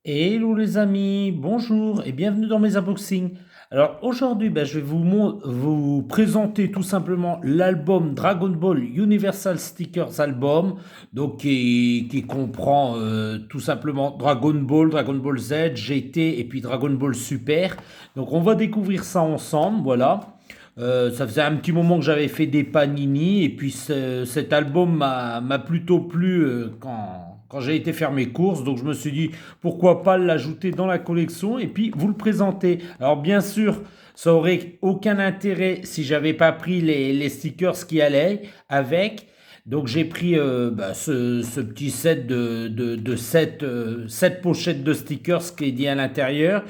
Hello les amis, bonjour et bienvenue dans mes unboxings. Alors aujourd'hui, je vais vous présenter tout simplement l'album Dragon Ball Universal Stickers Album, donc qui comprend tout simplement Dragon Ball Z, GT et puis Dragon Ball Super. Donc on va découvrir ça ensemble, voilà. Ça faisait un petit moment que j'avais fait des panini et puis cet album m'a plutôt plu quand j'ai été faire mes courses. Donc je me suis dit pourquoi pas l'ajouter dans la collection et puis vous le présenter. Alors bien sûr, ça aurait aucun intérêt si j'avais pas pris les stickers qui allaient avec. Donc j'ai pris ce petit set de 7 pochettes de stickers qui est dit à l'intérieur.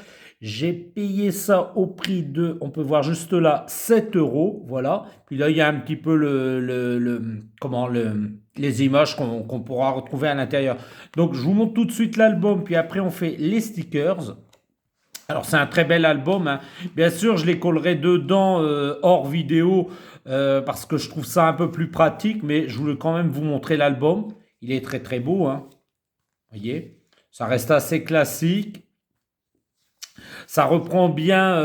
J'ai payé ça au prix de, on peut voir juste là, 7 euros. Voilà. Puis là, il y a un petit peu les images qu'on pourra retrouver à l'intérieur. Donc, je vous montre tout de suite l'album, puis après, on fait les stickers. Alors, c'est un très bel album, hein. Bien sûr, je les collerai dedans hors vidéo parce que je trouve ça un peu plus pratique, mais je voulais quand même vous montrer l'album. Il est très très beau, hein. Vous voyez, ça reste assez classique. Ça reprend bien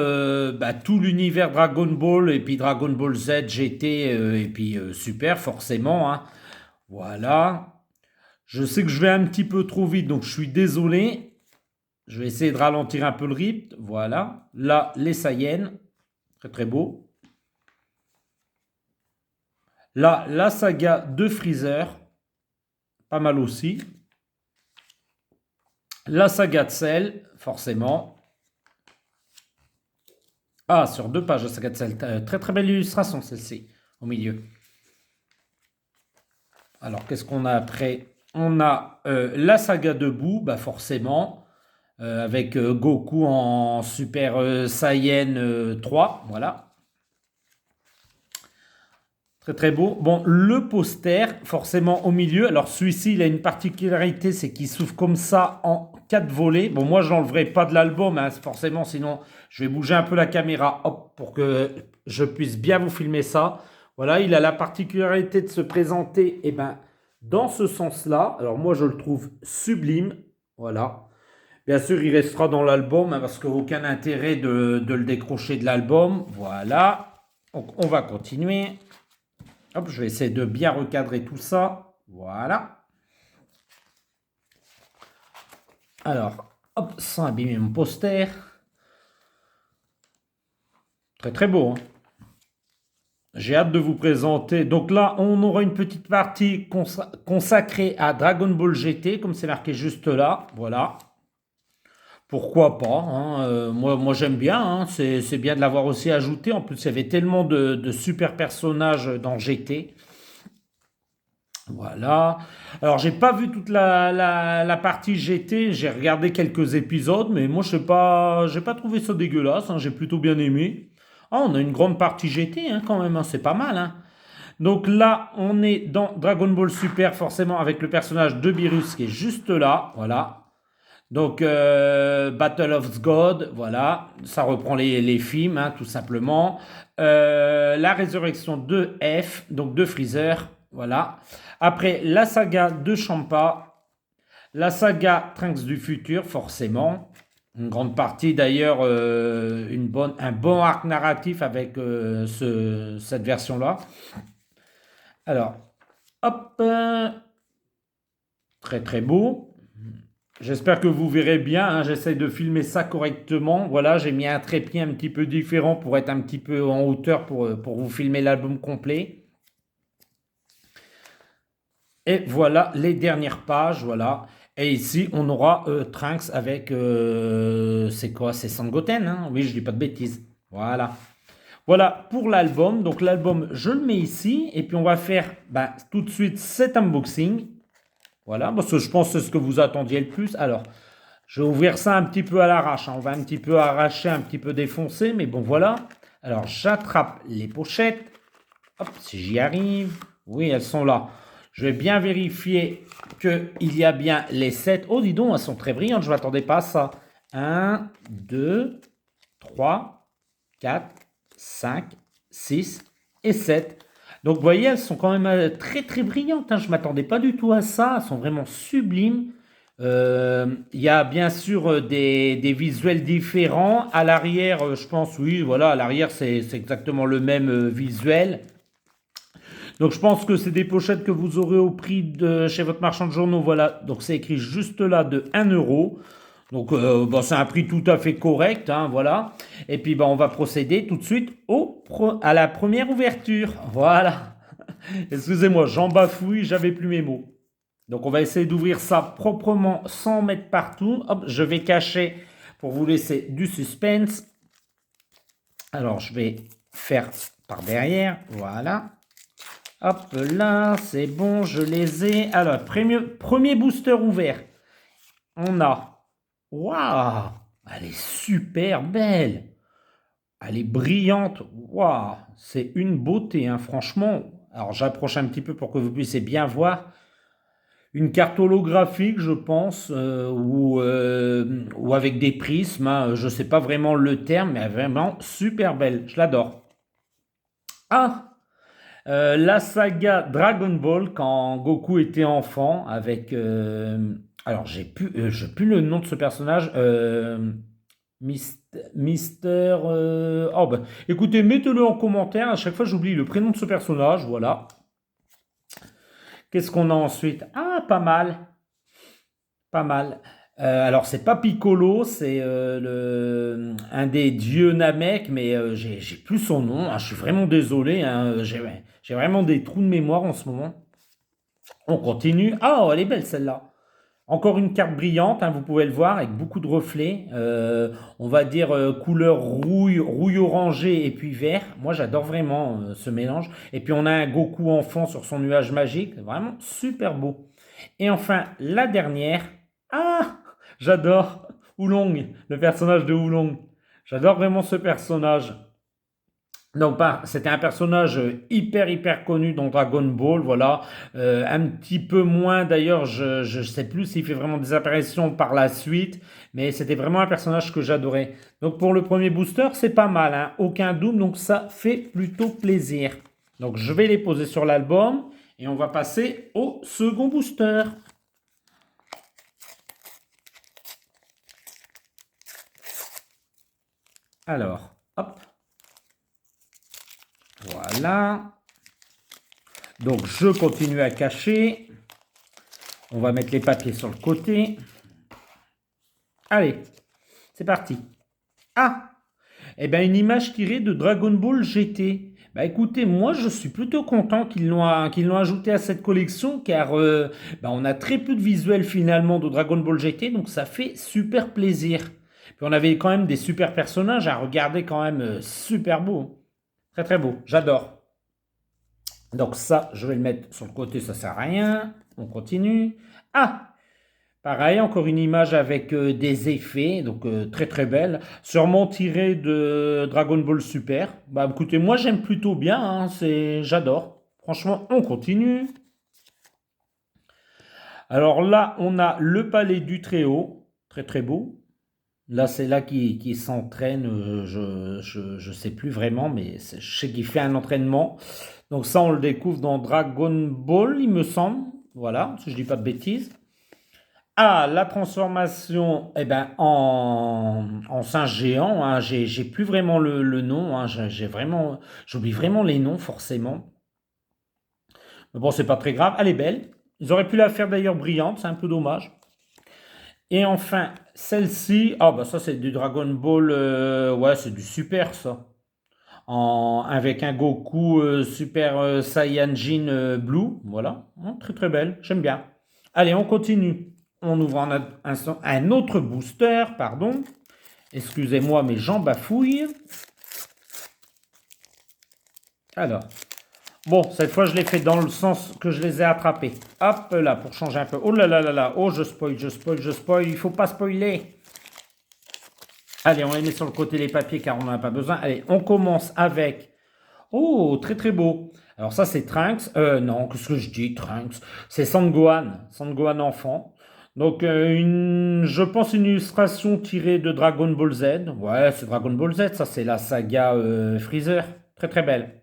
tout l'univers Dragon Ball et puis Dragon Ball Z, GT et puis Super forcément, hein. Voilà. Je sais que je vais un petit peu trop vite, donc je suis désolé. Je vais essayer de ralentir un peu le rythme. Voilà. Là, les Saiyans. Très très beau. Là, la saga de Freezer. Pas mal aussi. La saga de Cell, forcément. Ah, sur 2 pages, la saga de Cell. Très très belle illustration, celle-ci, au milieu. Alors, qu'est-ce qu'on a après? On a la saga de Boo, forcément, avec Goku en Super Saiyan 3, voilà. Très très beau. Bon, le poster, forcément au milieu. Alors celui-ci, il a une particularité, c'est qu'il s'ouvre comme ça en 4 volets. Bon, moi, je n'enlèverai pas de l'album, hein, forcément, sinon je vais bouger un peu la caméra, hop, pour que je puisse bien vous filmer ça. Voilà, il a la particularité de se présenter, dans ce sens-là. Alors moi, je le trouve sublime. Voilà. Bien sûr, il restera dans l'album, hein, parce qu'aucun intérêt de le décrocher de l'album. Voilà. Donc, on va continuer. Hop, je vais essayer de bien recadrer tout ça. Voilà. Alors, hop, sans abîmer mon poster. Très très beau, hein. J'ai hâte de vous présenter. Donc là, on aura une petite partie consacrée à Dragon Ball GT, comme c'est marqué juste là. Voilà. Pourquoi pas, hein, moi j'aime bien, hein, c'est bien de l'avoir aussi ajouté. En plus, il y avait tellement de super personnages dans GT. Voilà. Alors, j'ai pas vu toute la partie GT. J'ai regardé quelques épisodes, mais moi, j'ai pas trouvé ça dégueulasse, hein, j'ai plutôt bien aimé. Ah, on a une grande partie GT, hein, quand même, hein, c'est pas mal, hein. Donc là, on est dans Dragon Ball Super, forcément, avec le personnage de Beerus qui est juste là. Voilà. Donc, Battle of God, voilà. Ça reprend les films, hein, tout simplement. La résurrection de F, donc de Freezer. Voilà. Après, la saga de Champa, la saga Trunks du futur, forcément. Une grande partie d'ailleurs, un bon arc narratif avec cette version-là. Alors, hop, très très beau. J'espère que vous verrez bien, hein, j'essaie de filmer ça correctement. Voilà, j'ai mis un trépied un petit peu différent pour être un petit peu en hauteur pour vous filmer l'album complet. Et voilà les dernières pages, voilà. Et ici, on aura Trunks avec, c'est quoi? C'est Sangoten, hein? Oui, je dis pas de bêtises. Voilà. Voilà pour l'album. Donc l'album, je le mets ici. Et puis on va faire tout de suite cet unboxing. Voilà, parce que je pense que c'est ce que vous attendiez le plus. Alors, je vais ouvrir ça un petit peu à l'arrache, hein. On va un petit peu arracher, un petit peu défoncer. Mais bon, voilà. Alors, j'attrape les pochettes. Hop, si j'y arrive. Oui, elles sont là. Je vais bien vérifier qu'il y a bien les 7. Oh, dis donc, elles sont très brillantes. Je ne m'attendais pas à ça. Un, 2, 3, 4, 5, 6 et 7. Donc, vous voyez, elles sont quand même très, très brillantes, hein. Je ne m'attendais pas du tout à ça. Elles sont vraiment sublimes. Il y a bien sûr des visuels différents. À l'arrière, je pense, oui, voilà, à l'arrière, c'est exactement le même visuel. Donc je pense que c'est des pochettes que vous aurez au prix de chez votre marchand de journaux. Voilà, donc c'est écrit juste là de 1 euro. Donc bon, c'est un prix tout à fait correct, hein, voilà. Et puis on va procéder tout de suite à la première ouverture. Voilà. Excusez-moi, j'en bafouille, j'avais plus mes mots. Donc on va essayer d'ouvrir ça proprement sans mettre partout. Hop, je vais cacher pour vous laisser du suspense. Alors je vais faire par derrière, voilà. Hop là, c'est bon, je les ai. Alors, premier booster ouvert. On a. Waouh! Elle est super belle. Elle est brillante. Waouh! C'est une beauté, hein, franchement. Alors, j'approche un petit peu pour que vous puissiez bien voir. Une carte holographique, je pense, ou avec des prismes, hein, je ne sais pas vraiment le terme, mais elle est vraiment super belle. Je l'adore. Ah! La saga Dragon Ball quand Goku était enfant avec alors j'ai plus le nom de ce personnage Mister oh bah écoutez, mettez-le en commentaire, à chaque fois j'oublie le prénom de ce personnage, voilà. Qu'est-ce qu'on a ensuite? Ah, pas mal, pas mal. Alors c'est pas Piccolo, c'est un des dieux Namek, mais j'ai plus son nom, hein, je suis vraiment désolé, hein, j'ai vraiment des trous de mémoire en ce moment. On continue. Ah, elle est belle celle-là. Encore une carte brillante, hein, vous pouvez le voir, avec beaucoup de reflets. On va dire couleur rouille, rouille orangé et puis vert. Moi, j'adore vraiment ce mélange. Et puis, on a un Goku enfant sur son nuage magique. Vraiment super beau. Et enfin, la dernière. Ah, j'adore Oolong, le personnage de Oolong. J'adore vraiment ce personnage. Donc, c'était un personnage hyper connu dans Dragon Ball, voilà. Un petit peu moins, d'ailleurs, je sais plus s'il fait vraiment des apparitions par la suite, mais c'était vraiment un personnage que j'adorais. Donc pour le premier booster, c'est pas mal, hein. Aucun doom, donc ça fait plutôt plaisir. Donc je vais les poser sur l'album et on va passer au second booster. Alors, hop, voilà. Donc je continue à cacher. On va mettre les papiers sur le côté. Allez, c'est parti. Ah, eh bien une image tirée de Dragon Ball GT. Bah écoutez, moi je suis plutôt content qu'ils l'ont ajouté à cette collection car on a très peu de visuels finalement de Dragon Ball GT, donc ça fait super plaisir. Puis on avait quand même des super personnages à regarder quand même super beau. Très beau, j'adore. Donc ça, je vais le mettre sur le côté, ça sert à rien. On continue. Ah, pareil, encore une image avec des effets, donc très belle, sûrement tirée de Dragon Ball Super. Bah écoutez, moi j'aime plutôt bien, hein, j'adore. Franchement, on continue. Alors là, on a le palais du Très-Haut, très beau. Là, c'est là qui s'entraîne, je sais plus vraiment, mais je sais qu'il fait un entraînement. Donc ça, on le découvre dans Dragon Ball, il me semble. Voilà, si je dis pas de bêtises. Ah, la transformation en singe géant, hein, j'ai plus vraiment le nom, hein, j'oublie vraiment les noms forcément. Mais bon, c'est pas très grave, elle est belle. Ils auraient pu la faire d'ailleurs brillante, c'est un peu dommage. Et enfin, celle-ci, ah bah ça c'est du Dragon Ball, ouais c'est du super ça. Avec un Goku Super Saiyajin Blue, voilà. Très belle, j'aime bien. Allez, on continue. On ouvre un autre booster, pardon. Excusez-moi, mais j'en bafouille. Alors, bon, cette fois je l'ai fait dans le sens que je les ai attrapés. Hop là, pour changer un peu. Oh là, oh je spoil, il faut pas spoiler. Allez, on les met sur le côté les papiers car on n'en a pas besoin. Allez, on commence avec... Oh, très beau. Alors ça, c'est Trunks. Non, qu'est-ce que je dis, Trunks? C'est Sangohan enfant. Donc, je pense une illustration tirée de Dragon Ball Z. Ouais, c'est Dragon Ball Z, ça, c'est la saga Freezer. Très belle.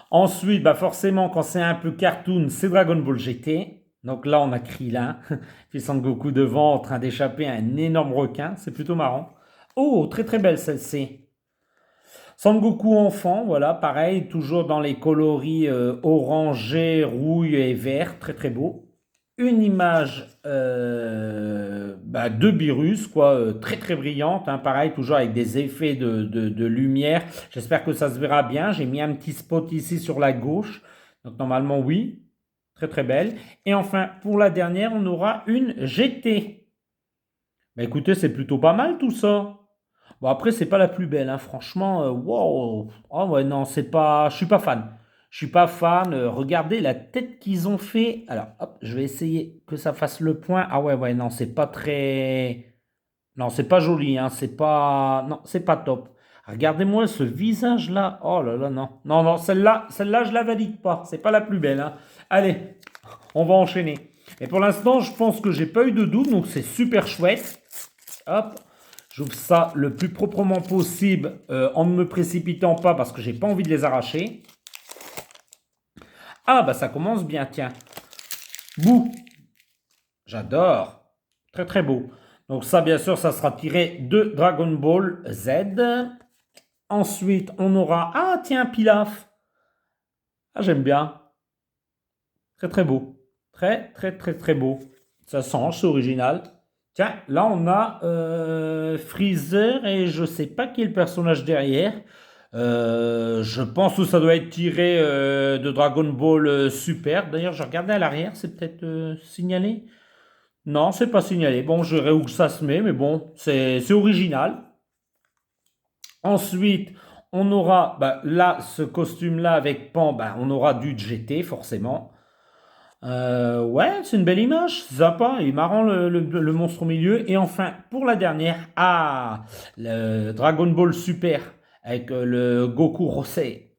Ensuite, bah forcément, quand c'est un peu cartoon, c'est Dragon Ball GT. Donc là, on a Krillin, puis Son Goku devant en train d'échapper à un énorme requin. C'est plutôt marrant. Oh, très très belle celle-ci. Son Goku enfant, voilà, pareil, toujours dans les coloris orangé, rouille et vert, très très beau. Une image de Beerus, quoi, très très brillante, hein, pareil, toujours avec des effets de lumière. J'espère que ça se verra bien. J'ai mis un petit spot ici sur la gauche, donc normalement oui, très très belle. Et enfin, pour la dernière, on aura une GT. Bah écoutez, c'est plutôt pas mal tout ça. Bon, après, c'est pas la plus belle, hein. Franchement, wow. Oh, ouais, non, c'est pas. Je suis pas fan. Je suis pas fan. Regardez la tête qu'ils ont fait. Alors, hop, je vais essayer que ça fasse le point. Ah ouais, ouais, non, c'est pas très. Non, c'est pas joli, hein. C'est pas. Non, c'est pas top. Regardez-moi ce visage-là. Oh là là, non. Non, non, celle-là, je la valide pas. C'est pas la plus belle, hein. Allez, on va enchaîner. Et pour l'instant, je pense que j'ai pas eu de doute, donc c'est super chouette. Hop, j'ouvre ça le plus proprement possible en ne me précipitant pas parce que j'ai pas envie de les arracher. Ah bah ça commence bien, tiens. Bouh, j'adore. Très très beau. Donc ça bien sûr ça sera tiré de Dragon Ball Z. Ensuite on aura... Ah tiens, Pilaf. Ah j'aime bien. Très très beau. Très très très très beau. Ça change, c'est original. Tiens, là on a Freezer et je sais pas qui est le personnage derrière. Je pense que ça doit être tiré de Dragon Ball Super. D'ailleurs, je regardais à l'arrière, c'est peut-être signalé? Non, c'est pas signalé. Bon, je verrai où ça se met, mais bon, c'est original. Ensuite, on aura bah, là ce costume-là avec Pan, bah, on aura du GT forcément. Ouais, c'est une belle image, c'est sympa, il est marrant le monstre au milieu. Et enfin, pour la dernière, ah, le Dragon Ball Super avec le Goku Rosé.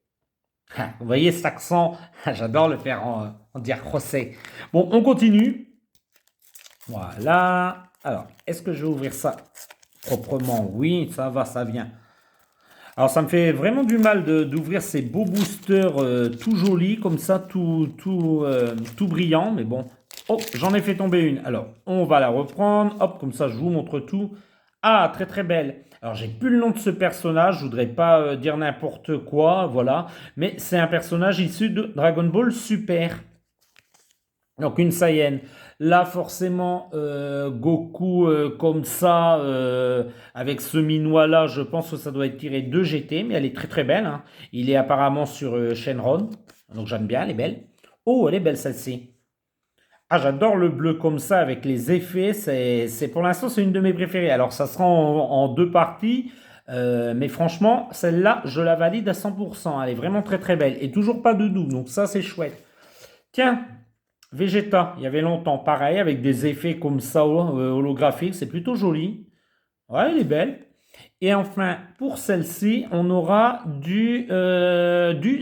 Ah, vous voyez cet accent? J'adore le faire en dire Rosé. Bon, on continue. Voilà. Alors, est-ce que je vais ouvrir ça proprement? Oui, ça va, ça vient. Alors ça me fait vraiment du mal d'ouvrir ces beaux boosters tout jolis, comme ça, tout brillant, mais bon. Oh, j'en ai fait tomber une. Alors, on va la reprendre. Hop, comme ça, je vous montre tout. Ah, très très belle. Alors, j'ai plus le nom de ce personnage, je voudrais pas dire n'importe quoi, voilà. Mais c'est un personnage issu de Dragon Ball Super. Donc une Saiyan. Là, forcément, Goku comme ça, avec ce minois-là, je pense que ça doit être tiré de GT, mais elle est très très belle, hein. Il est apparemment sur Shenron, donc j'aime bien, elle est belle. Oh, elle est belle celle-ci. Ah, j'adore le bleu comme ça avec les effets. Pour l'instant, c'est une de mes préférées. Alors, ça sera en deux parties, mais franchement, celle-là, je la valide à 100%. Elle est vraiment très très belle et toujours pas de doux, donc ça, c'est chouette. Tiens, Vegeta, il y avait longtemps, pareil, avec des effets comme ça holographiques, c'est plutôt joli. Ouais, elle est belle. Et enfin, pour celle-ci, on aura du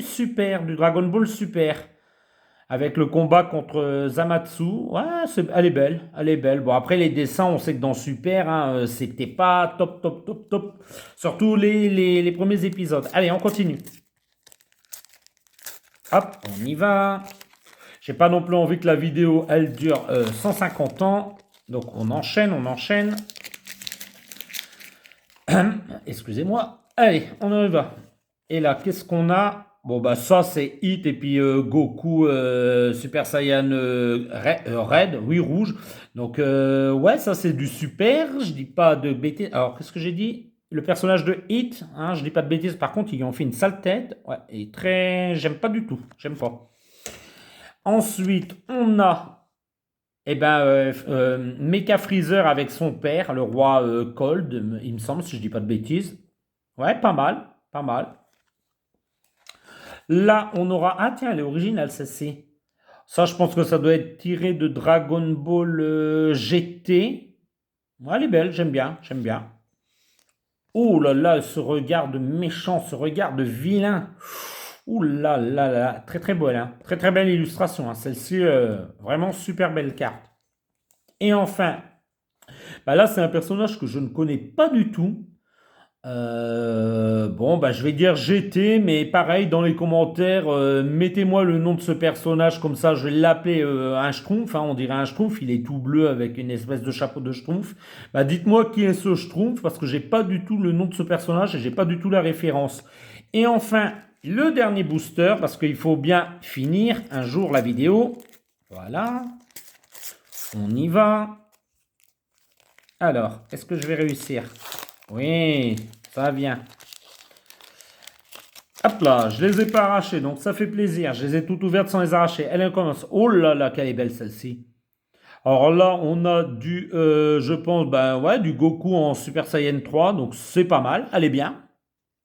Super, du Dragon Ball Super, avec le combat contre Zamatsu. Ouais, elle est belle, elle est belle. Bon, après, les dessins, on sait que dans Super, hein, c'était pas top, top, top, top. Surtout les premiers épisodes. Allez, on continue. Hop, on y va. J'ai pas non plus envie que la vidéo elle dure 150 ans. Donc on enchaîne, on enchaîne. Excusez-moi. Allez, on y va. Et là, qu'est-ce qu'on a? Bon bah ça c'est Hit et puis Goku Super Saiyan Red, oui rouge. Donc ouais, ça c'est du super. Je dis pas de bêtises. Alors qu'est-ce que j'ai dit? Le personnage de Hit, hein, je dis pas de bêtises. Par contre, ils ont fait une sale tête. Ouais, et très, j'aime pas du tout. J'aime pas. Ensuite, on a Mecha Freezer avec son père, le roi Cold, il me semble, si je dis pas de bêtises. Ouais, pas mal, pas mal. Là, on aura... Ah tiens, elle est originale, celle-ci. Ça, je pense que ça doit être tiré de Dragon Ball GT. Ouais, elle est belle, j'aime bien, j'aime bien. Oh là là, ce regard de méchant, ce regard de vilain. Ouh là là là, très très belle, hein. Très très belle illustration, hein. Celle-ci, vraiment super belle carte. Et enfin, bah là c'est un personnage que je ne connais pas du tout. Bon, bah, je vais dire GT, mais pareil, dans les commentaires, mettez-moi le nom de ce personnage, comme ça, je vais l'appeler un Schtroumpf, hein, on dirait un Schtroumpf, il est tout bleu avec une espèce de chapeau de Schtroumpf. Bah, dites-moi qui est ce Schtroumpf, parce que j'ai pas du tout le nom de ce personnage et j'ai pas du tout la référence. Et enfin, le dernier booster, parce qu'il faut bien finir un jour la vidéo. Voilà, on y va. Alors, est-ce que je vais réussir? Oui, ça vient. Hop là, je les ai pas arrachées, donc ça fait plaisir. Je les ai toutes ouvertes sans les arracher. Elle commence. Oh là là, qu'elle est belle celle-ci. Alors là, on a du, je pense, ben ouais, du Goku en Super Saiyan 3, donc c'est pas mal. Elle est bien.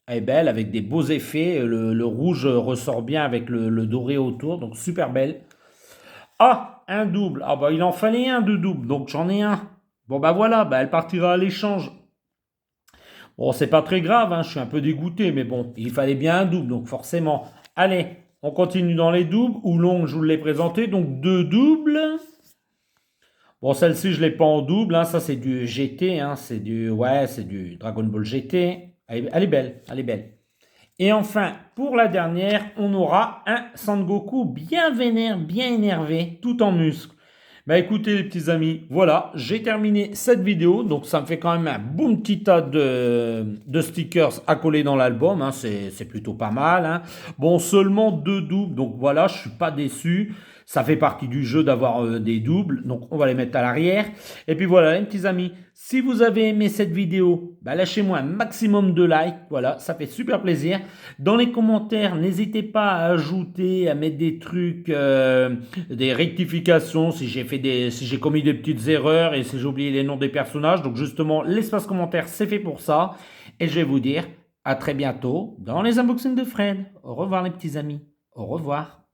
Elle est belle avec des beaux effets. Le rouge ressort bien avec le doré autour, donc super belle. Ah, un double. Ah bah il en fallait un de double, donc j'en ai un. Bon bah voilà, bah elle partira à l'échange. Bon, c'est pas très grave, hein, je suis un peu dégoûté, mais bon, il fallait bien un double, donc forcément. Allez, on continue dans les doubles. Oolong, je vous l'ai présenté, donc deux doubles. Bon, celle-ci, je ne l'ai pas en double, hein, ça c'est du GT, hein, c'est du, ouais, c'est du Dragon Ball GT. Elle est belle, elle est belle. Et enfin, pour la dernière, on aura un Sangoku bien vénère, bien énervé, tout en muscles. Bah écoutez les petits amis, voilà, j'ai terminé cette vidéo, donc ça me fait quand même un bon petit tas de stickers à coller dans l'album, hein, c'est plutôt pas mal, hein. Bon, seulement deux doubles, donc voilà, je suis pas déçu, ça fait partie du jeu d'avoir des doubles, donc on va les mettre à l'arrière. Et puis voilà les petits amis, si vous avez aimé cette vidéo, bah lâchez-moi un maximum de likes, voilà, ça fait super plaisir. Dans les commentaires, n'hésitez pas à ajouter, à mettre des trucs, des rectifications si j'ai commis des petites erreurs et si j'ai oublié les noms des personnages. Donc justement, l'espace commentaire, c'est fait pour ça. Et je vais vous dire à très bientôt dans les unboxings de Fred. Au revoir les petits amis. Au revoir.